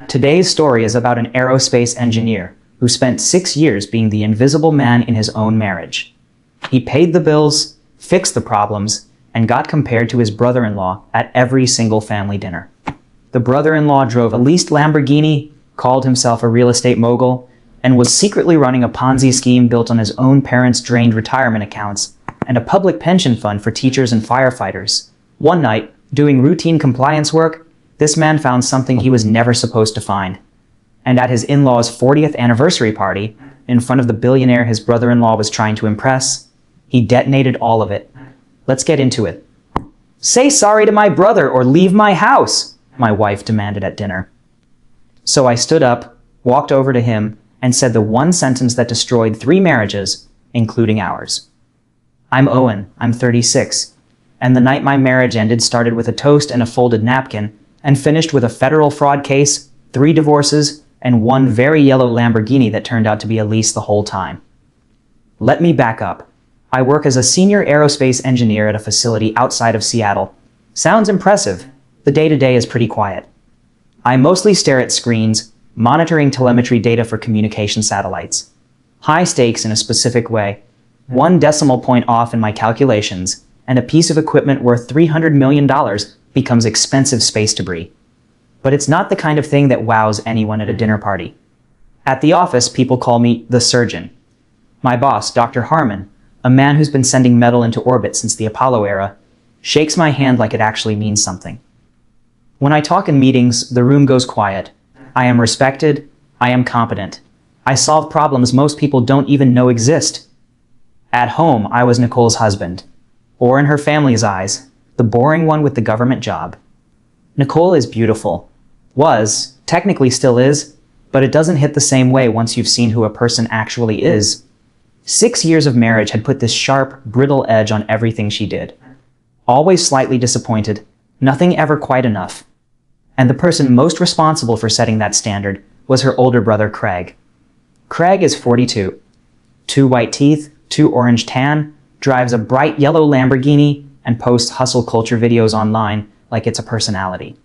Today's story is about an aerospace engineer who spent 6 years being the invisible man in his own marriage. He paid the bills, fixed the problems, and got compared to his brother-in-law at every single family dinner. The brother-in-law drove a leased Lamborghini, called himself a real estate mogul, and was secretly running a Ponzi scheme built on his own parents' drained retirement accounts and a public pension fund for teachers and firefighters. One night, doing routine compliance work, this man found something he was never supposed to find. And at his in-laws' 40th anniversary party, in front of the billionaire his brother-in-law was trying to impress, he detonated all of it. Let's get into it. "Say sorry to my brother or leave my house," my wife demanded at dinner. So I stood up, walked over to him, and said the one sentence that destroyed 3 marriages, including ours. "I'm Owen, I'm 36, and the night my marriage ended started with a toast and a folded napkin, and finished with a federal fraud case, 3 divorces, and one very yellow Lamborghini that turned out to be a lease the whole time. Let me back up. I work as a senior aerospace engineer at a facility outside of Seattle. Sounds impressive. The day-to-day is pretty quiet. I mostly stare at screens, monitoring telemetry data for communication satellites. High stakes in a specific way. 1 decimal point off in my calculations, and a piece of equipment worth $300 million becomes expensive space debris. But it's not the kind of thing that wows anyone at a dinner party. At the office, people call me the surgeon. My boss, Dr. Harmon, a man who's been sending metal into orbit since the Apollo era, shakes my hand like it actually means something. When I talk in meetings, the room goes quiet. I am respected. I am competent. I solve problems most people don't even know exist. At home, I was Nicole's husband, or in her family's eyes, the boring one with the government job. Nicole is beautiful. Was, technically still is, but it doesn't hit the same way once you've seen who a person actually is. 6 years of marriage had put this sharp, brittle edge on everything she did. Always slightly disappointed, nothing ever quite enough. And the person most responsible for setting that standard was her older brother, Craig. Craig is 42. 2 white teeth, 2 orange tan, drives a bright yellow Lamborghini, and posts hustle culture videos online like it's a personality.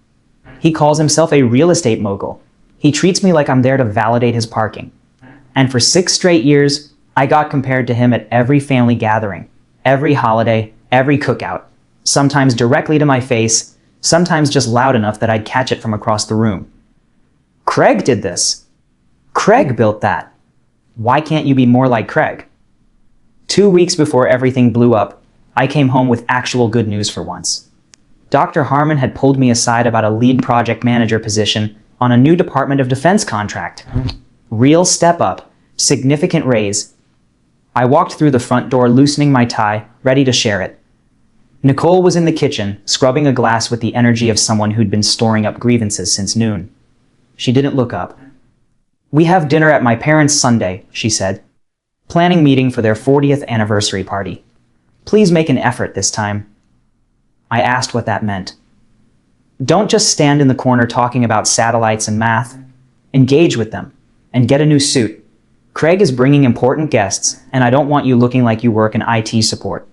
He calls himself a real estate mogul. He treats me like I'm there to validate his parking. And for 6 straight years, I got compared to him at every family gathering, every holiday, every cookout, sometimes directly to my face, sometimes just loud enough that I'd catch it from across the room. Craig did this. Craig built that. Why can't you be more like Craig? 2 weeks before everything blew up, I came home with actual good news for once. Dr. Harmon had pulled me aside about a lead project manager position on a new Department of Defense contract. Real step up, significant raise. I walked through the front door loosening my tie, ready to share it. Nicole was in the kitchen, scrubbing a glass with the energy of someone who'd been storing up grievances since noon. She didn't look up. "We have dinner at my parents' Sunday," she said. "Planning meeting for their 40th anniversary party. Please make an effort this time." I asked what that meant. "Don't just stand in the corner talking about satellites and math. Engage with them, and get a new suit. Craig is bringing important guests, and I don't want you looking like you work in IT support."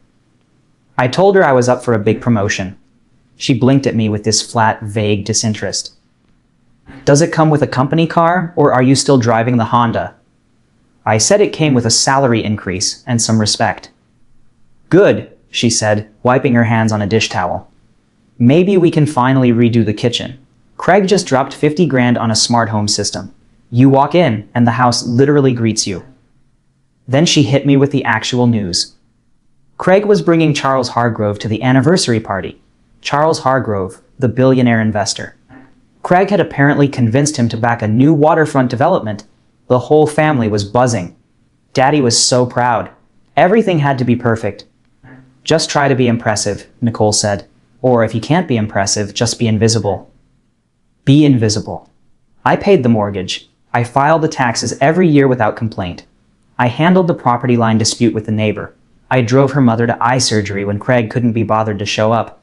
I told her I was up for a big promotion. She blinked at me with this flat, vague disinterest. "Does it come with a company car, or are you still driving the Honda?" I said it came with a salary increase and some respect. "Good," she said, wiping her hands on a dish towel. "Maybe we can finally redo the kitchen. Craig just dropped 50 grand on a smart home system. You walk in, and the house literally greets you." Then she hit me with the actual news. Craig was bringing Charles Hargrove to the anniversary party. Charles Hargrove, the billionaire investor. Craig had apparently convinced him to back a new waterfront development. The whole family was buzzing. Daddy was so proud. Everything had to be perfect. "Just try to be impressive," Nicole said. "Or if you can't be impressive, just be invisible." Be invisible. I paid the mortgage. I filed the taxes every year without complaint. I handled the property line dispute with the neighbor. I drove her mother to eye surgery when Craig couldn't be bothered to show up.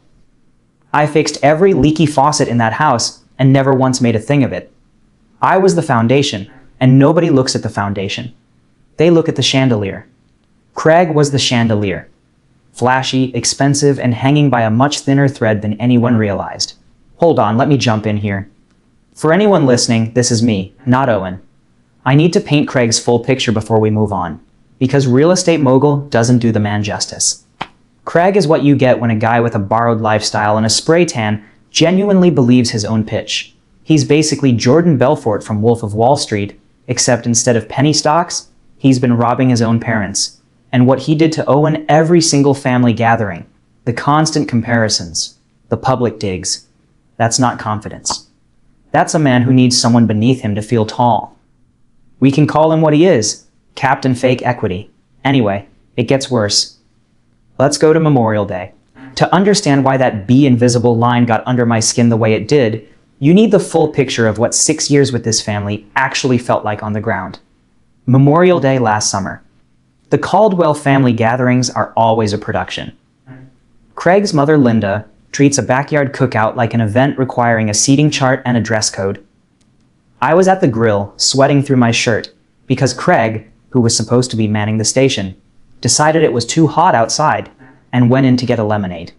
I fixed every leaky faucet in that house and never once made a thing of it. I was the foundation, and nobody looks at the foundation. They look at the chandelier. Craig was the chandelier. Flashy, expensive, and hanging by a much thinner thread than anyone realized. Hold on, let me jump in here. For anyone listening, this is me, not Owen. I need to paint Craig's full picture before we move on, because real estate mogul doesn't do the man justice. Craig is what you get when a guy with a borrowed lifestyle and a spray tan genuinely believes his own pitch. He's basically Jordan Belfort from Wolf of Wall Street, except instead of penny stocks, he's been robbing his own parents. And what he did to Owen every single family gathering, the constant comparisons, the public digs, that's not confidence. That's a man who needs someone beneath him to feel tall. We can call him what he is, Captain Fake Equity. Anyway, it gets worse. Let's go to Memorial Day. To understand why that Be Invisible line got under my skin the way it did, you need the full picture of what 6 years with this family actually felt like on the ground. Memorial Day last summer. The Caldwell family gatherings are always a production. Craig's mother, Linda, treats a backyard cookout like an event requiring a seating chart and a dress code. I was at the grill, sweating through my shirt, because Craig, who was supposed to be manning the station, decided it was too hot outside and went in to get a lemonade.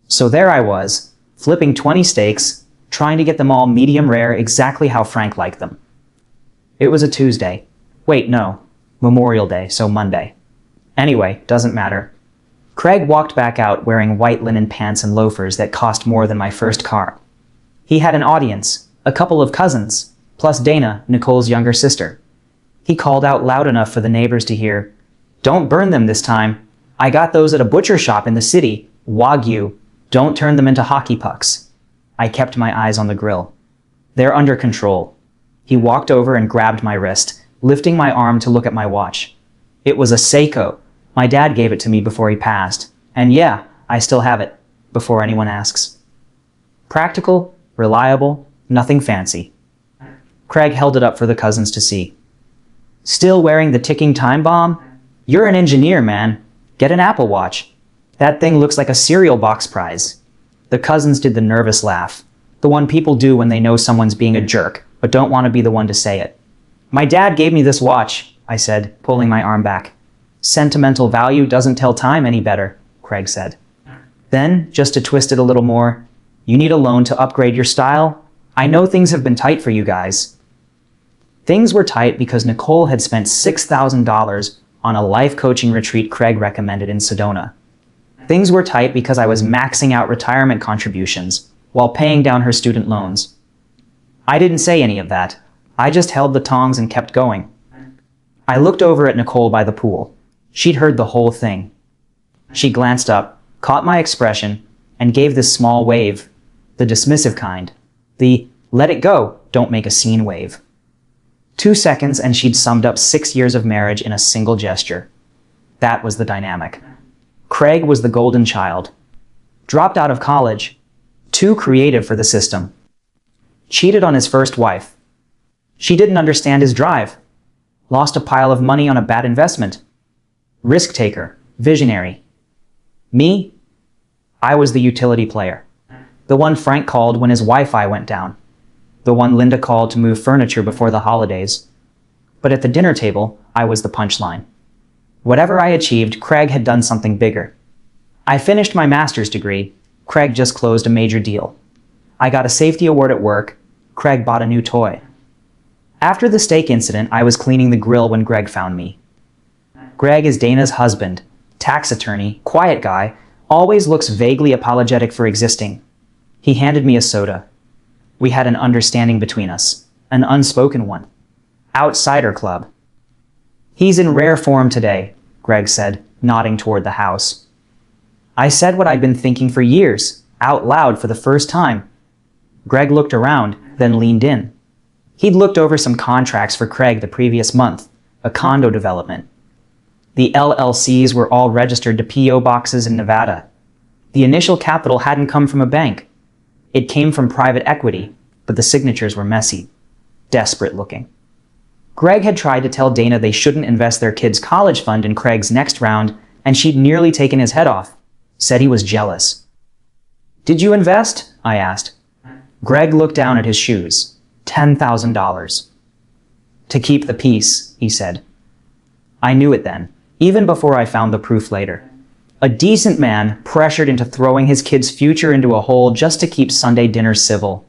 So there I was, flipping 20 steaks, trying to get them all medium rare exactly how Frank liked them. It was a Tuesday. Wait, no. Memorial Day, so Monday. Anyway, doesn't matter. Craig walked back out wearing white linen pants and loafers that cost more than my first car. He had an audience, a couple of cousins, plus Dana, Nicole's younger sister. He called out loud enough for the neighbors to hear, "Don't burn them this time. I got those at a butcher shop in the city. Wagyu. Don't turn them into hockey pucks." I kept my eyes on the grill. They're under control. He walked over and grabbed my wrist, lifting my arm to look at my watch. It was a Seiko. My dad gave it to me before he passed. And yeah, I still have it, before anyone asks. Practical, reliable, nothing fancy. Craig held it up for the cousins to see. "Still wearing the ticking time bomb? You're an engineer, man. Get an Apple Watch. That thing looks like a cereal box prize." The cousins did the nervous laugh, the one people do when they know someone's being a jerk, but don't want to be the one to say it. "My dad gave me this watch," I said, pulling my arm back. "Sentimental value doesn't tell time any better," Craig said. Then, just to twist it a little more, "You need a loan to upgrade your style? I know things have been tight for you guys." Things were tight because Nicole had spent $6,000 on a life coaching retreat Craig recommended in Sedona. Things were tight because I was maxing out retirement contributions while paying down her student loans. I didn't say any of that. I just held the tongs and kept going. I looked over at Nicole by the pool. She'd heard the whole thing. She glanced up, caught my expression, and gave this small wave, the dismissive kind, the "let it go, don't make a scene" wave. 2 seconds and she'd summed up 6 years of marriage in a single gesture. That was the dynamic. Craig was the golden child. Dropped out of college. Too creative for the system. Cheated on his first wife. She didn't understand his drive. Lost a pile of money on a bad investment. Risk taker. Visionary. Me? I was the utility player. The one Frank called when his Wi-Fi went down. The one Linda called to move furniture before the holidays. But at the dinner table, I was the punchline. Whatever I achieved, Craig had done something bigger. I finished my master's degree. Craig just closed a major deal. I got a safety award at work. Craig bought a new toy. After the steak incident, I was cleaning the grill when Greg found me. Greg is Dana's husband, tax attorney, quiet guy, always looks vaguely apologetic for existing. He handed me a soda. We had an understanding between us, an unspoken one. Outsider club. "He's in rare form today," Greg said, nodding toward the house. I said what I'd been thinking for years, out loud for the first time. Greg looked around, then leaned in. He'd looked over some contracts for Craig the previous month, a condo development. The LLCs were all registered to P.O. boxes in Nevada. The initial capital hadn't come from a bank. It came from private equity, but the signatures were messy, desperate looking. Greg had tried to tell Dana they shouldn't invest their kid's college fund in Craig's next round, and she'd nearly taken his head off. Said he was jealous. "Did you invest?" I asked. Greg looked down at his shoes. $10,000. "To keep the peace," he said. I knew it then, even before I found the proof later. A decent man pressured into throwing his kid's future into a hole just to keep Sunday dinners civil.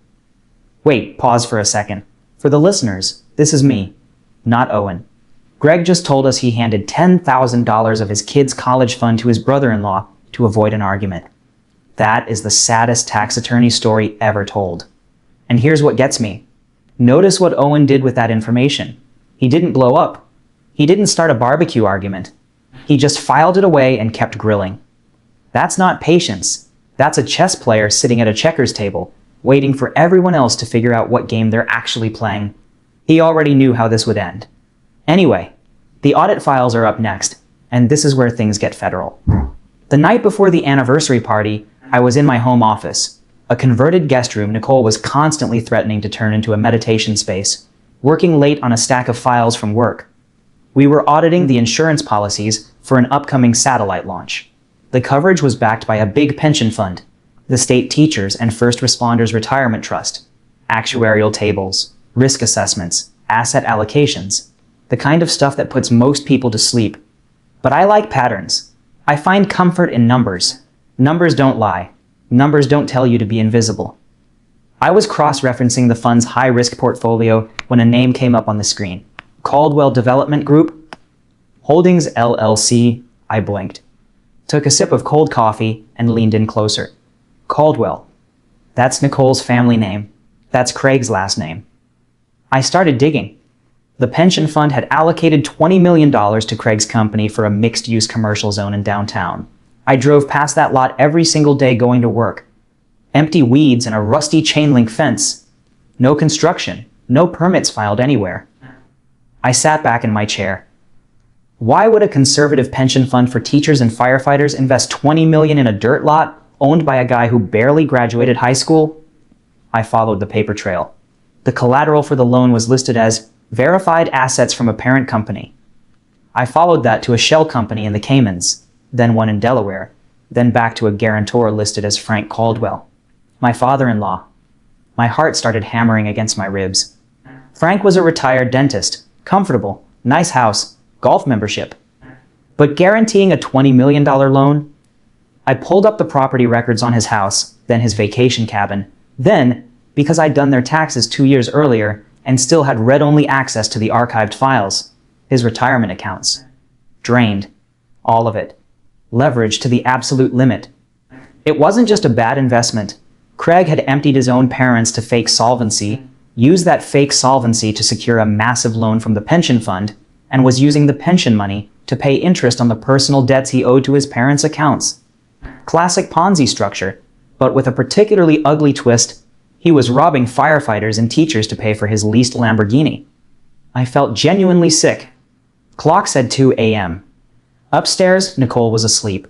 Wait, pause for a second. For the listeners, this is me, not Owen. Greg just told us he handed $10,000 of his kid's college fund to his brother-in-law to avoid an argument. That is the saddest tax attorney story ever told. And here's what gets me. Notice what Owen did with that information. He didn't blow up. He didn't start a barbecue argument. He just filed it away and kept grilling. That's not patience. That's a chess player sitting at a checkers table, waiting for everyone else to figure out what game they're actually playing. He already knew how this would end. Anyway, the audit files are up next, and this is where things get federal. The night before the anniversary party, I was in my home office, a converted guest room Nicole was constantly threatening to turn into a meditation space, working late on a stack of files from work. We were auditing the insurance policies for an upcoming satellite launch. The coverage was backed by a big pension fund, the State Teachers and First Responders Retirement Trust, actuarial tables, risk assessments, asset allocations, the kind of stuff that puts most people to sleep. But I like patterns. I find comfort in numbers. Numbers don't lie. Numbers don't tell you to be invisible. I was cross-referencing the fund's high-risk portfolio when a name came up on the screen. Caldwell Development Group? Holdings LLC, I blinked. Took a sip of cold coffee and leaned in closer. Caldwell. That's Nicole's family name. That's Craig's last name. I started digging. The pension fund had allocated $20 million to Craig's company for a mixed-use commercial zone in downtown. I drove past that lot every single day going to work. Empty weeds and a rusty chain-link fence. No construction, no permits filed anywhere. I sat back in my chair. Why would a conservative pension fund for teachers and firefighters invest $20 million in a dirt lot owned by a guy who barely graduated high school? I followed the paper trail. The collateral for the loan was listed as verified assets from a parent company. I followed that to a shell company in the Caymans, then one in Delaware, then back to a guarantor listed as Frank Caldwell, my father-in-law. My heart started hammering against my ribs. Frank was a retired dentist, comfortable, nice house, golf membership. But guaranteeing a $20 million loan? I pulled up the property records on his house, then his vacation cabin, then, because I'd done their taxes 2 years earlier and still had read-only access to the archived files, his retirement accounts. Drained. All of it. Leveraged to the absolute limit. It wasn't just a bad investment. Craig had emptied his own parents to fake solvency, used that fake solvency to secure a massive loan from the pension fund, and was using the pension money to pay interest on the personal debts he owed to his parents' accounts. Classic Ponzi structure, but with a particularly ugly twist. He was robbing firefighters and teachers to pay for his leased Lamborghini. I felt genuinely sick. Clock said 2 a.m. Upstairs, Nicole was asleep.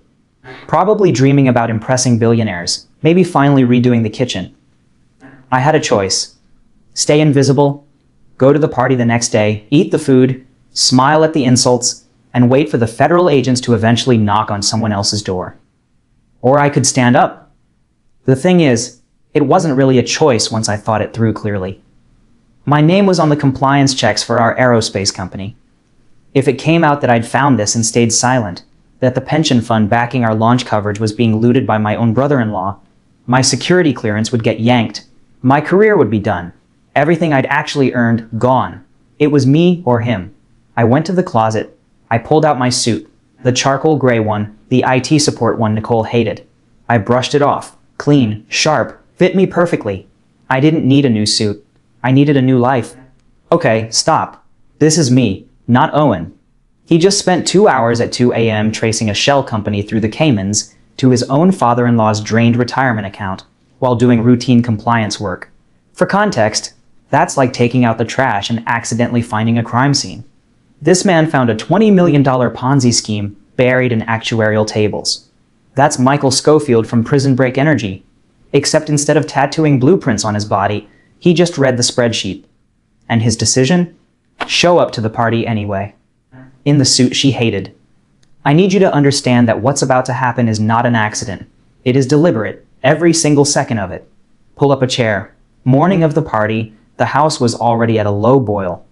Probably dreaming about impressing billionaires, maybe finally redoing the kitchen. I had a choice. Stay invisible, go to the party the next day, eat the food, smile at the insults, and wait for the federal agents to eventually knock on someone else's door. Or I could stand up. The thing is, it wasn't really a choice once I thought it through clearly. My name was on the compliance checks for our aerospace company. If it came out that I'd found this and stayed silent, that the pension fund backing our launch coverage was being looted by my own brother-in-law, my security clearance would get yanked. My career would be done. Everything I'd actually earned, gone. It was me or him. I went to the closet. I pulled out my suit, the charcoal gray one, the IT support one Nicole hated. I brushed it off, clean, sharp, fit me perfectly. I didn't need a new suit. I needed a new life. Okay, stop. This is me, not Owen. He just spent 2 hours at 2 a.m. tracing a shell company through the Caymans to his own father-in-law's drained retirement account while doing routine compliance work. For context, that's like taking out the trash and accidentally finding a crime scene. This man found a $20 million Ponzi scheme buried in actuarial tables. That's Michael Scofield from Prison Break Energy. Except instead of tattooing blueprints on his body, he just read the spreadsheet. And his decision? Show up to the party anyway. In the suit she hated. I need you to understand that what's about to happen is not an accident. It is deliberate, every single second of it. Pull up a chair. Morning of the party, the house was already at a low boil.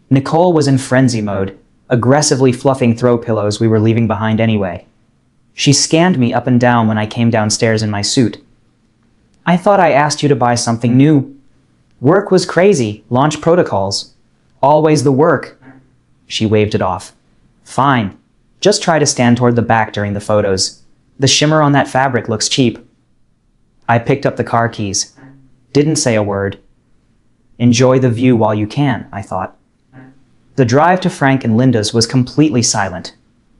Nicole was in frenzy mode, aggressively fluffing throw pillows we were leaving behind anyway. She scanned me up and down when I came downstairs in my suit. I thought I asked you to buy something new. Work was crazy, launch protocols. Always the work. She waved it off. Fine. Just try to stand toward the back during the photos. The shimmer on that fabric looks cheap. I picked up the car keys. Didn't say a word. Enjoy the view while you can, I thought. The drive to Frank and Linda's was completely silent.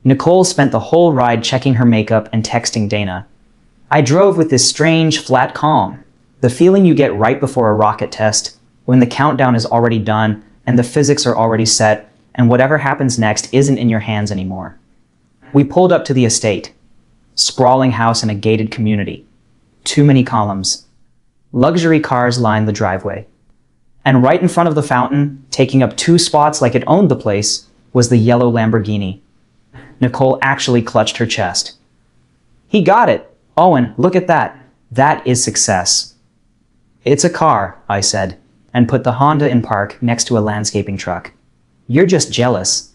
Nicole spent the whole ride checking her makeup and texting Dana. I drove with this strange, flat calm. The feeling you get right before a rocket test, when the countdown is already done and the physics are already set, and whatever happens next isn't in your hands anymore. We pulled up to the estate. Sprawling house in a gated community. Too many columns. Luxury cars lined the driveway. And right in front of the fountain, taking up 2 spots like it owned the place, was the yellow Lamborghini. Nicole actually clutched her chest. He got it! Owen, look at that. That is success. It's a car, I said, and put the Honda in park next to a landscaping truck. You're just jealous.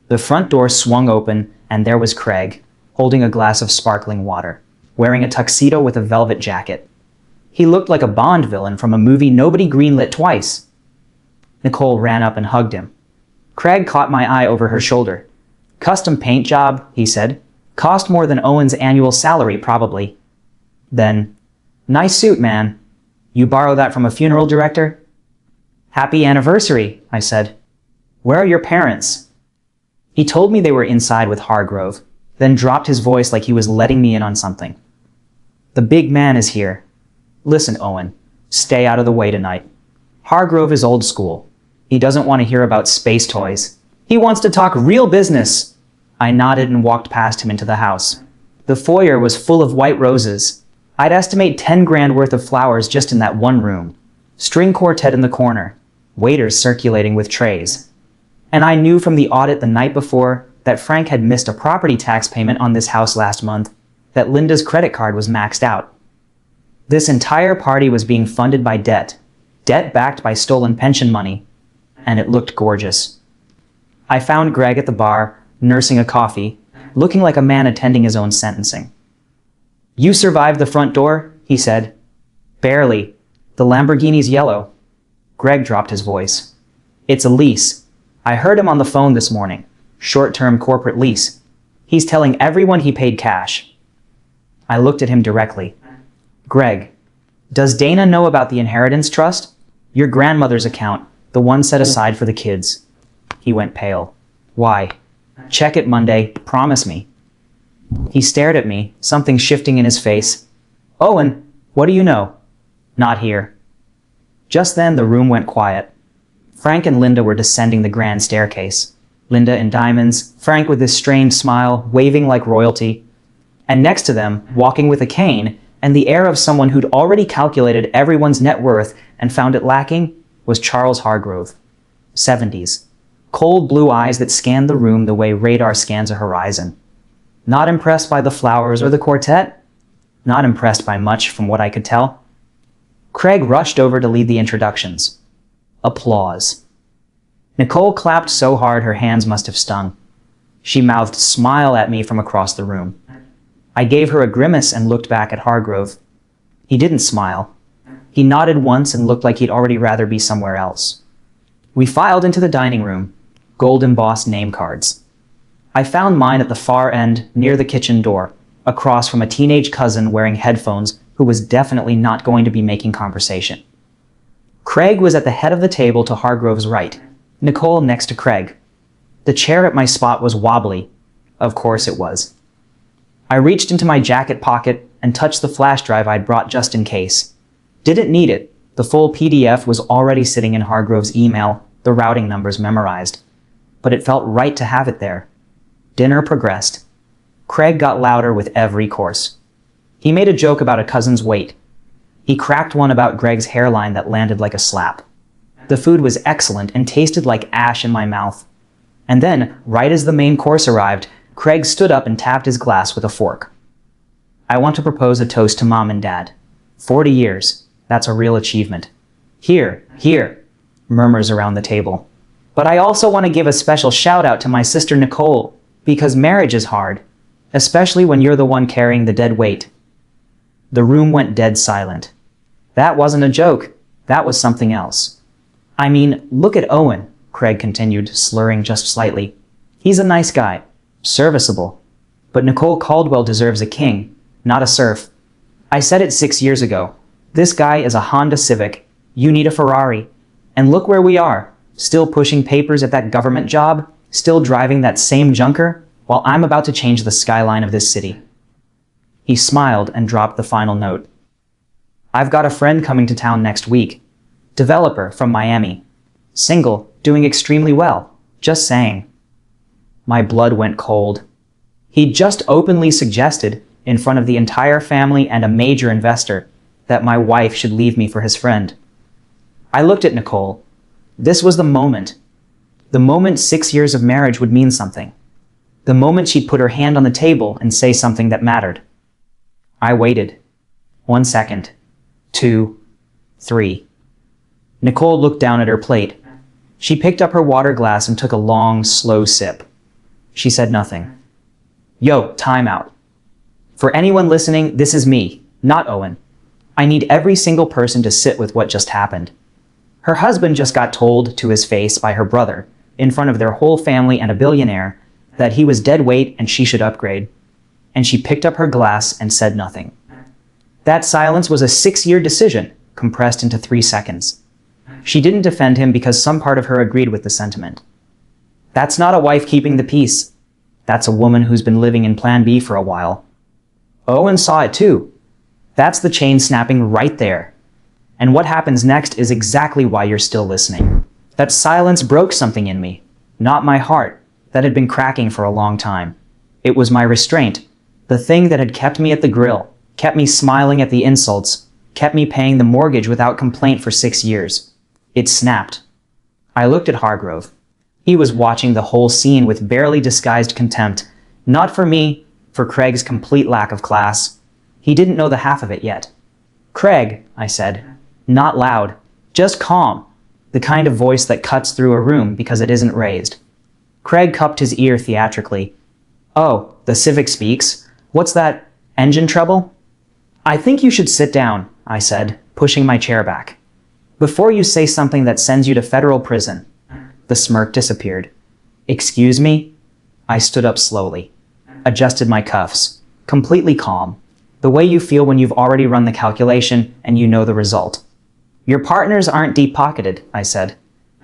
The front door swung open, and there was Craig, holding a glass of sparkling water, wearing a tuxedo with a velvet jacket. He looked like a Bond villain from a movie nobody greenlit twice. Nicole ran up and hugged him. Craig caught my eye over her shoulder. Custom paint job, he said. Cost more than Owen's annual salary, probably. Then, nice suit, man. You borrow that from a funeral director? Happy anniversary, I said. Where are your parents? He told me they were inside with Hargrove, then dropped his voice like he was letting me in on something. The big man is here. Listen, Owen, stay out of the way tonight. Hargrove is old school. He doesn't want to hear about space toys. He wants to talk real business. I nodded and walked past him into the house. The foyer was full of white roses. I'd estimate 10 grand worth of flowers just in that one room. String quartet in the corner. Waiters circulating with trays. And I knew from the audit the night before that Frank had missed a property tax payment on this house last month, that Linda's credit card was maxed out. This entire party was being funded by debt backed by stolen pension money, and it looked gorgeous. I found Greg at the bar, nursing a coffee, looking like a man attending his own sentencing. You survived the front door, he said. Barely. The Lamborghini's yellow. Greg dropped his voice. It's a lease. I heard him on the phone this morning. Short-term corporate lease. He's telling everyone he paid cash. I looked at him directly. Greg, does Dana know about the inheritance trust? Your grandmother's account, the one set aside for the kids. He went pale. Why? Check it Monday, promise me. He stared at me, something shifting in his face. Owen, what do you know? Not here. Just then the room went quiet. Frank and Linda were descending the grand staircase. Linda in diamonds, Frank with his strained smile, waving like royalty. And next to them, walking with a cane, and the air of someone who'd already calculated everyone's net worth and found it lacking, was Charles Hargrove. 70s. Cold blue eyes that scanned the room the way radar scans a horizon. Not impressed by the flowers or the quartet? Not impressed by much from what I could tell. Craig rushed over to lead the introductions. Applause. Nicole clapped so hard her hands must have stung. She mouthed "smile" at me from across the room. I gave her a grimace and looked back at Hargrove. He didn't smile. He nodded once and looked like he'd already rather be somewhere else. We filed into the dining room, gold-embossed name cards. I found mine at the far end, near the kitchen door, across from a teenage cousin wearing headphones who was definitely not going to be making conversation. Craig was at the head of the table to Hargrove's right, Nicole next to Craig. The chair at my spot was wobbly. Of course it was. I reached into my jacket pocket and touched the flash drive I'd brought just in case. Didn't need it. The full PDF was already sitting in Hargrove's email, the routing numbers memorized. But it felt right to have it there. Dinner progressed. Craig got louder with every course. He made a joke about a cousin's weight. He cracked one about Greg's hairline that landed like a slap. The food was excellent and tasted like ash in my mouth. And then, right as the main course arrived, Craig stood up and tapped his glass with a fork. I want to propose a toast to Mom and Dad. 40 years. That's a real achievement. Here, here, murmurs around the table. But I also want to give a special shout out to my sister Nicole, because marriage is hard, especially when you're the one carrying the dead weight. The room went dead silent. That wasn't a joke. That was something else. I mean, look at Owen, Craig continued, slurring just slightly. He's a nice guy. Serviceable. But Nicole Caldwell deserves a king, not a serf. I said it 6 years ago. This guy is a Honda Civic. You need a Ferrari. And look where we are. Still pushing papers at that government job, still driving that same junker, while I'm about to change the skyline of this city. He smiled and dropped the final note. I've got a friend coming to town next week. Developer from Miami. Single, doing extremely well. Just saying. My blood went cold. He'd just openly suggested, in front of the entire family and a major investor, that my wife should leave me for his friend. I looked at Nicole. This was the moment. The moment 6 years of marriage would mean something. The moment she'd put her hand on the table and say something that mattered. I waited. 1 second. 2. 3. Nicole looked down at her plate. She picked up her water glass and took a long, slow sip. She said nothing. Yo, time out. For anyone listening, this is me, not Owen. I need every single person to sit with what just happened. Her husband just got told to his face by her brother, in front of their whole family and a billionaire, that he was dead weight and she should upgrade. And she picked up her glass and said nothing. That silence was a 6-year decision, compressed into 3 seconds. She didn't defend him because some part of her agreed with the sentiment. That's not a wife keeping the peace. That's a woman who's been living in Plan B for a while. Owen saw it too. That's the chain snapping right there. And what happens next is exactly why you're still listening. That silence broke something in me, not my heart, that had been cracking for a long time. It was my restraint, the thing that had kept me at the grill, kept me smiling at the insults, kept me paying the mortgage without complaint for 6 years. It snapped. I looked at Hargrove. He was watching the whole scene with barely disguised contempt, not for me, for Craig's complete lack of class. He didn't know the half of it yet. Craig, I said, not loud, just calm, the kind of voice that cuts through a room because it isn't raised. Craig cupped his ear theatrically. Oh, the Civic speaks. What's that, engine trouble? I think you should sit down, I said, pushing my chair back. Before you say something that sends you to federal prison. The smirk disappeared. Excuse me? I stood up slowly, adjusted my cuffs, completely calm, the way you feel when you've already run the calculation and you know the result. Your partners aren't deep-pocketed, I said.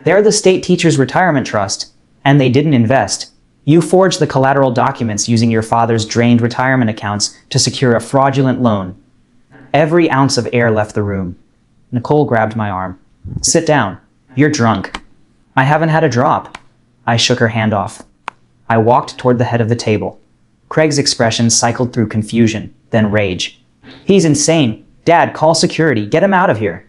They're the state teachers' retirement trust, and they didn't invest. You forged the collateral documents using your father's drained retirement accounts to secure a fraudulent loan. Every ounce of air left the room. Nicole grabbed my arm. Sit down. You're drunk. I haven't had a drop. I shook her hand off. I walked toward the head of the table. Craig's expression cycled through confusion, then rage. He's insane. Dad, call security. Get him out of here.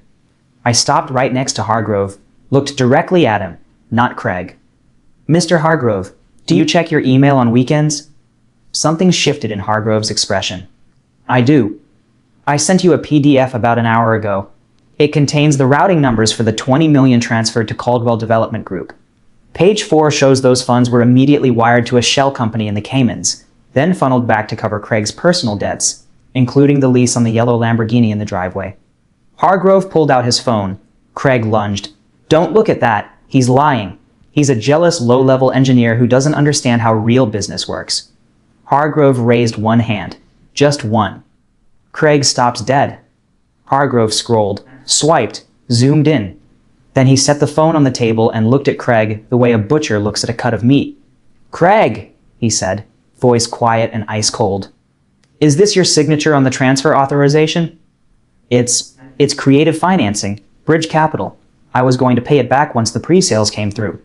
I stopped right next to Hargrove, looked directly at him, not Craig. Mr. Hargrove, do you check your email on weekends? Something shifted in Hargrove's expression. I do. I sent you a PDF about an hour ago. It contains the routing numbers for the $20 million transferred to Caldwell Development Group. Page 4 shows those funds were immediately wired to a shell company in the Caymans, then funneled back to cover Craig's personal debts, including the lease on the yellow Lamborghini in the driveway. Hargrove pulled out his phone. Craig lunged. Don't look at that. He's lying. He's a jealous, low-level engineer who doesn't understand how real business works. Hargrove raised one hand. Just one. Craig stops dead. Hargrove scrolled, swiped, zoomed in. Then he set the phone on the table and looked at Craig the way a butcher looks at a cut of meat. Craig, he said, voice quiet and ice cold. Is this your signature on the transfer authorization? It's creative financing, bridge capital. I was going to pay it back once the pre-sales came through.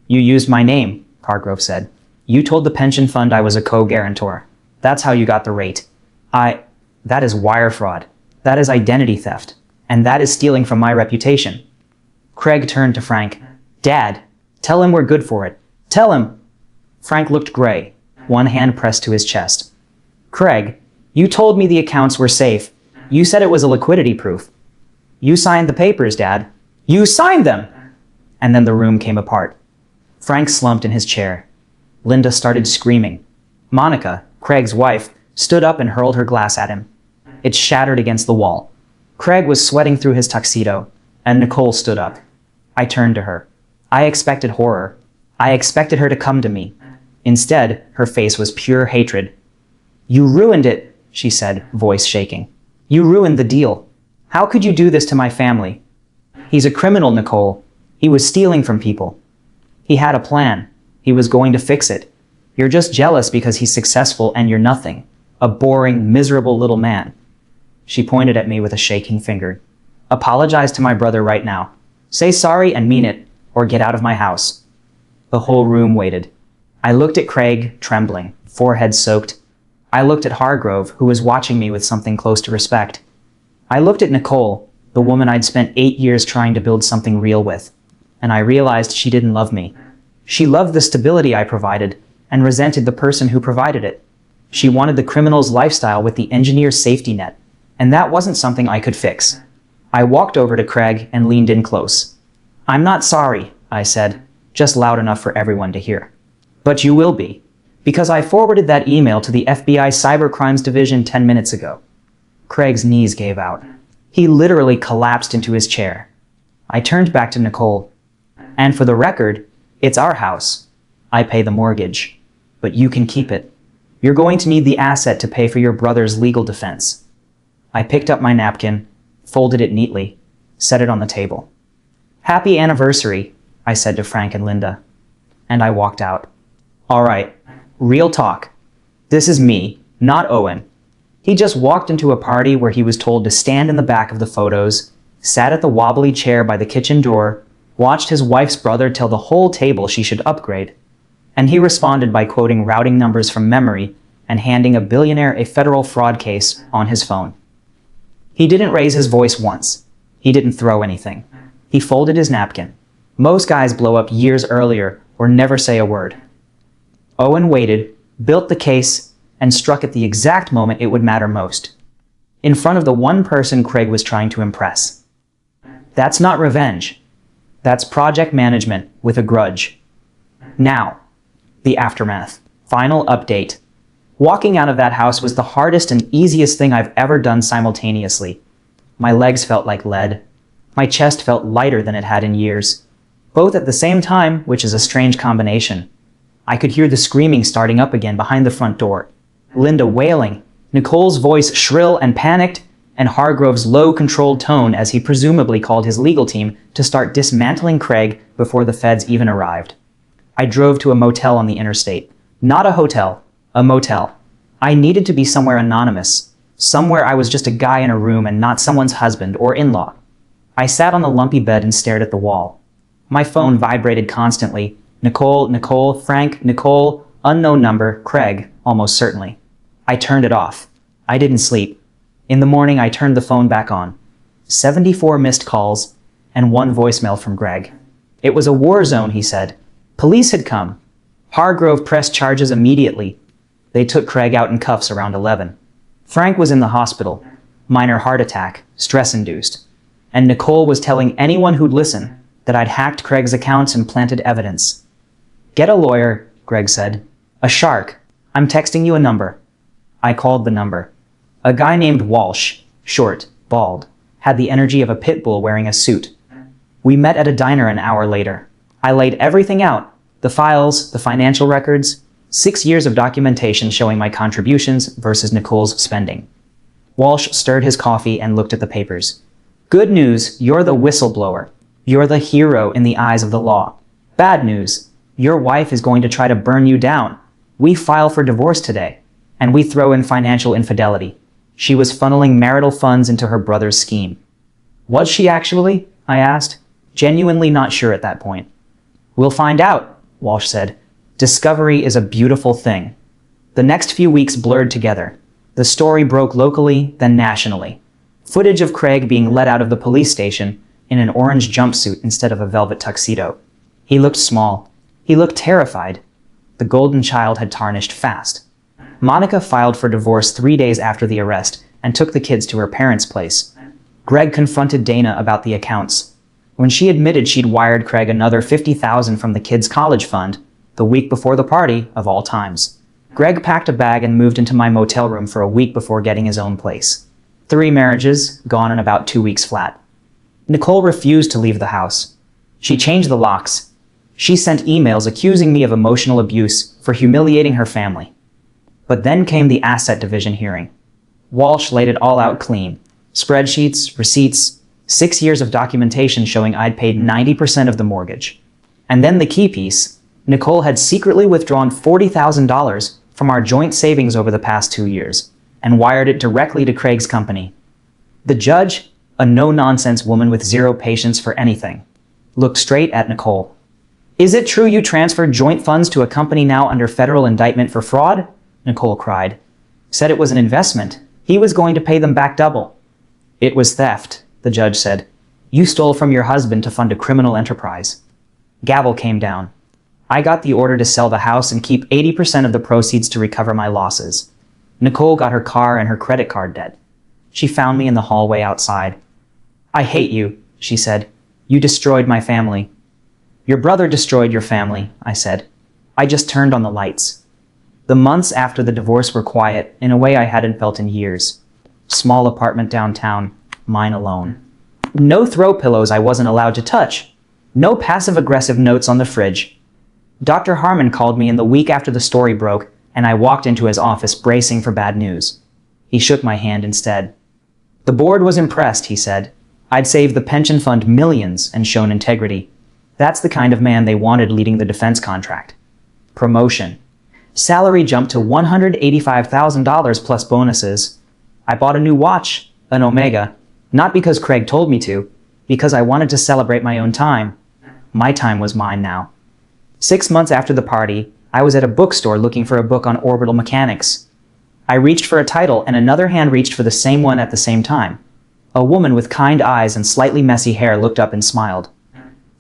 You used my name, Hargrove said. You told the pension fund I was a co-guarantor. That's how you got the rate. That is wire fraud. That is identity theft. And that is stealing from my reputation. Craig turned to Frank. Dad, tell him we're good for it. Tell him. Frank looked gray, one hand pressed to his chest. Craig, you told me the accounts were safe. You said it was a liquidity proof. You signed the papers, Dad. You signed them! And then the room came apart. Frank slumped in his chair. Linda started screaming. Monica, Craig's wife, stood up and hurled her glass at him. It shattered against the wall. Craig was sweating through his tuxedo, and Nicole stood up. I turned to her. I expected horror. I expected her to come to me. Instead, her face was pure hatred. "You ruined it," she said, voice shaking. "You ruined the deal. How could you do this to my family?" "He's a criminal, Nicole. He was stealing from people. He had a plan. He was going to fix it. You're just jealous because he's successful and you're nothing. A boring, miserable little man." She pointed at me with a shaking finger. "Apologize to my brother right now. Say sorry and mean it, or get out of my house." The whole room waited. I looked at Craig, trembling, forehead soaked. I looked at Hargrove, who was watching me with something close to respect. I looked at Nicole, the woman I'd spent 8 years trying to build something real with, and I realized she didn't love me. She loved the stability I provided and resented the person who provided it. She wanted the criminal's lifestyle with the engineer's safety net, and that wasn't something I could fix. I walked over to Craig and leaned in close. "I'm not sorry," I said, just loud enough for everyone to hear. "But you will be, because I forwarded that email to the FBI Cybercrimes Division 10 minutes ago." Craig's knees gave out. He literally collapsed into his chair. I turned back to Nicole. "And for the record, it's our house. I pay the mortgage, but you can keep it. You're going to need the asset to pay for your brother's legal defense." I picked up my napkin, folded it neatly, set it on the table. "Happy anniversary," I said to Frank and Linda. And I walked out. All right, real talk. This is me, not Owen. He just walked into a party where he was told to stand in the back of the photos, sat at the wobbly chair by the kitchen door, watched his wife's brother tell the whole table she should upgrade, and he responded by quoting routing numbers from memory and handing a billionaire a federal fraud case on his phone. He didn't raise his voice once. He didn't throw anything. He folded his napkin. Most guys blow up years earlier or never say a word. Owen waited, built the case, and struck at the exact moment it would matter most. In front of the one person Craig was trying to impress. That's not revenge. That's project management with a grudge. Now, the aftermath. Final update. Walking out of that house was the hardest and easiest thing I've ever done simultaneously. My legs felt like lead. My chest felt lighter than it had in years. Both at the same time, which is a strange combination. I could hear the screaming starting up again behind the front door. Linda wailing, Nicole's voice shrill and panicked, and Hargrove's low, controlled tone as he presumably called his legal team to start dismantling Craig before the feds even arrived. I drove to a motel on the interstate. Not a hotel, a motel. I needed to be somewhere anonymous, somewhere I was just a guy in a room and not someone's husband or in-law. I sat on the lumpy bed and stared at the wall. My phone vibrated constantly. Nicole, Nicole, Frank, Nicole, unknown number, Craig, almost certainly. I turned it off. I didn't sleep. In the morning, I turned the phone back on. 74 missed calls, and one voicemail from Greg. It was a war zone, he said. Police had come. Hargrove pressed charges immediately. They took Craig out in cuffs around 11. Frank was in the hospital. Minor heart attack, stress-induced. And Nicole was telling anyone who'd listen that I'd hacked Craig's accounts and planted evidence. Get a lawyer, Greg said. A shark. I'm texting you a number. I called the number. A guy named Walsh, short, bald, had the energy of a pit bull wearing a suit. We met at a diner an hour later. I laid everything out. The files, the financial records, 6 years of documentation showing my contributions versus Nicole's spending. Walsh stirred his coffee and looked at the papers. Good news, you're the whistleblower. You're the hero in the eyes of the law. Bad news, your wife is going to try to burn you down. We file for divorce today, and we throw in financial infidelity. She was funneling marital funds into her brother's scheme. Was she actually? I asked, genuinely not sure at that point. We'll find out, Walsh said. Discovery is a beautiful thing. The next few weeks blurred together. The story broke locally, then nationally. Footage of Craig being let out of the police station in an orange jumpsuit instead of a velvet tuxedo. He looked small. He looked terrified. The golden child had tarnished fast. Monica filed for divorce 3 days after the arrest and took the kids to her parents' place. Greg confronted Dana about the accounts. When she admitted she'd wired Craig another $50,000 from the kids' college fund, the week before the party of all times. Greg packed a bag and moved into my motel room for a week before getting his own place. 3 marriages, gone in about 2 weeks flat. Nicole refused to leave the house. She changed the locks. She sent emails accusing me of emotional abuse for humiliating her family. But then came the asset division hearing. Walsh laid it all out clean. Spreadsheets, receipts, 6 years of documentation showing I'd paid 90% of the mortgage. And then the key piece, Nicole had secretly withdrawn $40,000 from our joint savings over the past 2 years and wired it directly to Craig's company. The judge, a no-nonsense woman with zero patience for anything, looked straight at Nicole. "Is it true you transferred joint funds to a company now under federal indictment for fraud?" Nicole cried. "Said it was an investment. He was going to pay them back double." "It was theft," the judge said. "You stole from your husband to fund a criminal enterprise." Gavel came down. I got the order to sell the house and keep 80% of the proceeds to recover my losses. Nicole got her car and her credit card debt. She found me in the hallway outside. "I hate you," she said. "You destroyed my family." "Your brother destroyed your family," I said. I just turned on the lights. The months after the divorce were quiet in a way I hadn't felt in years. Small apartment downtown, mine alone. No throw pillows I wasn't allowed to touch. No passive-aggressive notes on the fridge. Dr. Harmon called me in the week after the story broke, and I walked into his office bracing for bad news. He shook my hand instead. "The board was impressed," he said. "I'd saved the pension fund millions and shown integrity. That's the kind of man they wanted leading the defense contract." Promotion. Salary jumped to $185,000 plus bonuses. I bought a new watch, an Omega, not because Craig told me to, because I wanted to celebrate my own time. My time was mine now. 6 months after the party, I was at a bookstore looking for a book on orbital mechanics. I reached for a title and another hand reached for the same one at the same time. A woman with kind eyes and slightly messy hair looked up and smiled.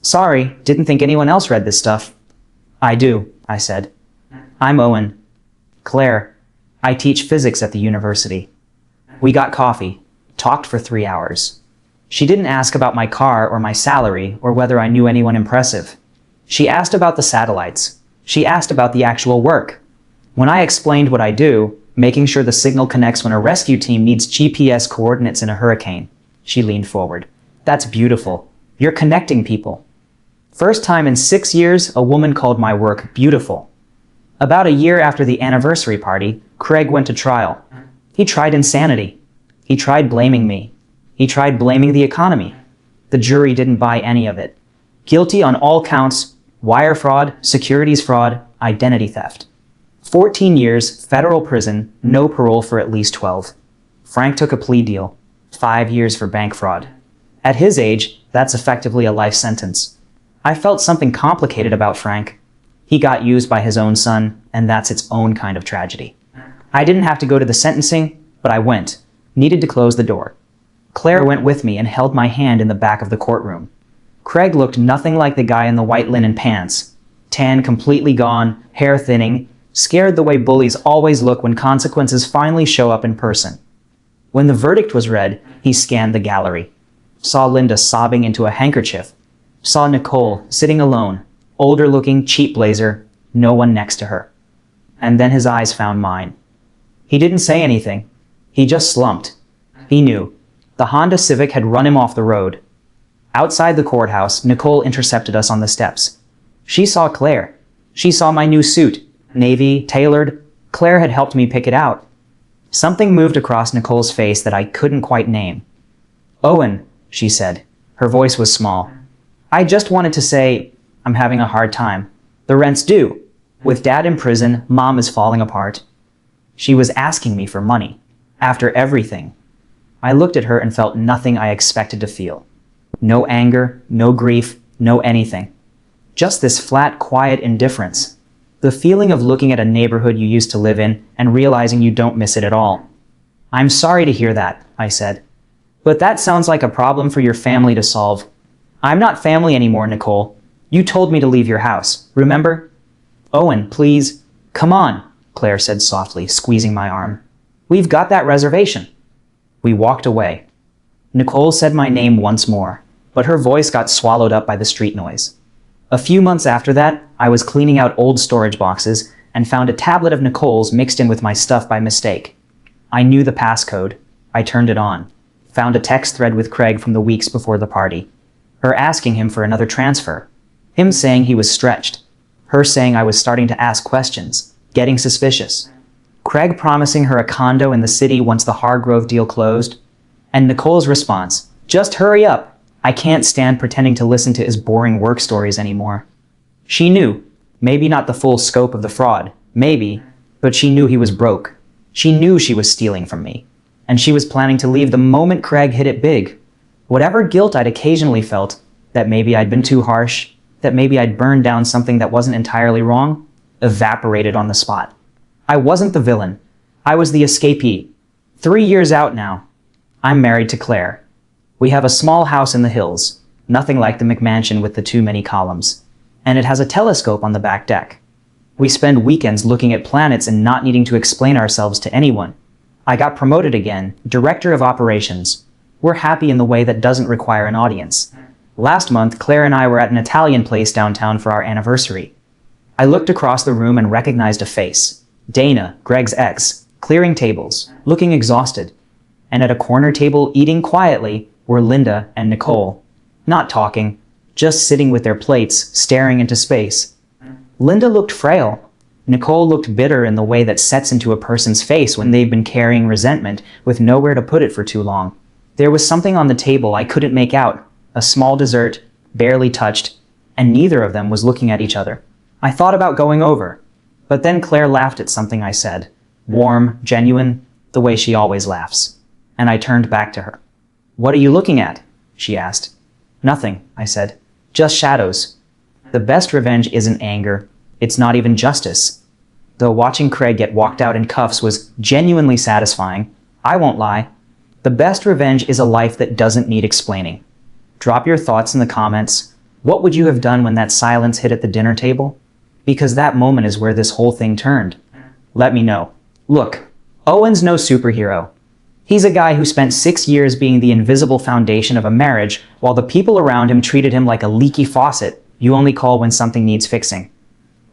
"Sorry, didn't think anyone else read this stuff." "I do," I said. "I'm Owen. Claire. I teach physics at the university." We got coffee, talked for 3 hours. She didn't ask about my car or my salary or whether I knew anyone impressive. She asked about the satellites. She asked about the actual work. When I explained what I do, making sure the signal connects when a rescue team needs GPS coordinates in a hurricane, she leaned forward. "That's beautiful. You're connecting people." First time in 6 years, a woman called my work beautiful. About a year after the anniversary party, Craig went to trial. He tried insanity. He tried blaming me. He tried blaming the economy. The jury didn't buy any of it. Guilty on all counts: wire fraud, securities fraud, identity theft. 14 years, federal prison, no parole for at least 12. Frank took a plea deal. 5 years for bank fraud. At his age, that's effectively a life sentence. I felt something complicated about Frank. He got used by his own son, and that's its own kind of tragedy. I didn't have to go to the sentencing, but I went. Needed to close the door. Claire went with me and held my hand in the back of the courtroom. Craig looked nothing like the guy in the white linen pants. Tan completely gone, hair thinning, scared the way bullies always look when consequences finally show up in person. When the verdict was read, he scanned the gallery. Saw Linda sobbing into a handkerchief. Saw Nicole sitting alone, older-looking, cheap blazer, no one next to her. And then his eyes found mine. He didn't say anything. He just slumped. He knew. The Honda Civic had run him off the road. Outside the courthouse, Nicole intercepted us on the steps. She saw Claire. She saw my new suit, navy, tailored. Claire had helped me pick it out. Something moved across Nicole's face that I couldn't quite name. "Owen," she said. Her voice was small. "I just wanted to say, I'm having a hard time. The rent's due. With Dad in prison, Mom is falling apart." She was asking me for money. After everything. I looked at her and felt nothing I expected to feel. No anger, no grief, no anything. Just this flat, quiet indifference. The feeling of looking at a neighborhood you used to live in and realizing you don't miss it at all. "I'm sorry to hear that," I said. "But that sounds like a problem for your family to solve." "I'm not family anymore, Nicole. You told me to leave your house, remember?" "Owen, please." "Come on," Claire said softly, squeezing my arm. "We've got that reservation." We walked away. Nicole said my name once more, but her voice got swallowed up by the street noise. A few months after that, I was cleaning out old storage boxes and found a tablet of Nicole's mixed in with my stuff by mistake. I knew the passcode. I turned it on. found a text thread with Craig from the weeks before the party. Her asking him for another transfer. Him saying he was stretched. Her saying I was starting to ask questions, getting suspicious. Craig promising her a condo in the city once the Hargrove deal closed. And Nicole's response, "Just hurry up. I can't stand pretending to listen to his boring work stories anymore." She knew, maybe not the full scope of the fraud, maybe, but she knew he was broke. She knew she was stealing from me. And she was planning to leave the moment Craig hit it big. Whatever guilt I'd occasionally felt, that maybe I'd been too harsh, that maybe I'd burned down something that wasn't entirely wrong, evaporated on the spot. I wasn't the villain. I was the escapee. 3 years out now. I'm married to Claire. We have a small house in the hills, nothing like the McMansion with the too many columns. And it has a telescope on the back deck. We spend weekends looking at planets and not needing to explain ourselves to anyone. I got promoted again, director of operations. We're happy in the way that doesn't require an audience. Last month, Claire and I were at an Italian place downtown for our anniversary. I looked across the room and recognized a face. Dana, Greg's ex, clearing tables, looking exhausted. And at a corner table, eating quietly, were Linda and Nicole. Not talking, just sitting with their plates, staring into space. Linda looked frail. Nicole looked bitter in the way that sets into a person's face when they've been carrying resentment with nowhere to put it for too long. There was something on the table I couldn't make out, a small dessert, barely touched, and neither of them was looking at each other. I thought about going over, but then Claire laughed at something I said, warm, genuine, the way she always laughs. And I turned back to her. "What are you looking at?" she asked. "Nothing," I said. "Just shadows." The best revenge isn't anger. It's not even justice. Though watching Craig get walked out in cuffs was genuinely satisfying, I won't lie. The best revenge is a life that doesn't need explaining. Drop your thoughts in the comments. What would you have done when that silence hit at the dinner table? Because that moment is where this whole thing turned. Let me know. Look, Owen's no superhero. He's a guy who spent 6 years being the invisible foundation of a marriage while the people around him treated him like a leaky faucet you only call when something needs fixing.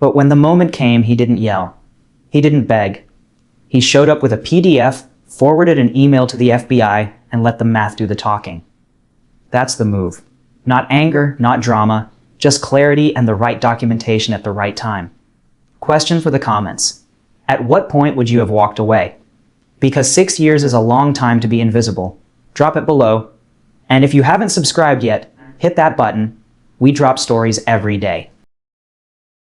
But when the moment came, he didn't yell. He didn't beg. He showed up with a PDF, forwarded an email to the FBI, and let the math do the talking. That's the move. Not anger, not drama, just clarity and the right documentation at the right time. Question for the comments. At what point would you have walked away? Because 6 years is a long time to be invisible. Drop it below. And if you haven't subscribed yet, hit that button. We drop stories every day.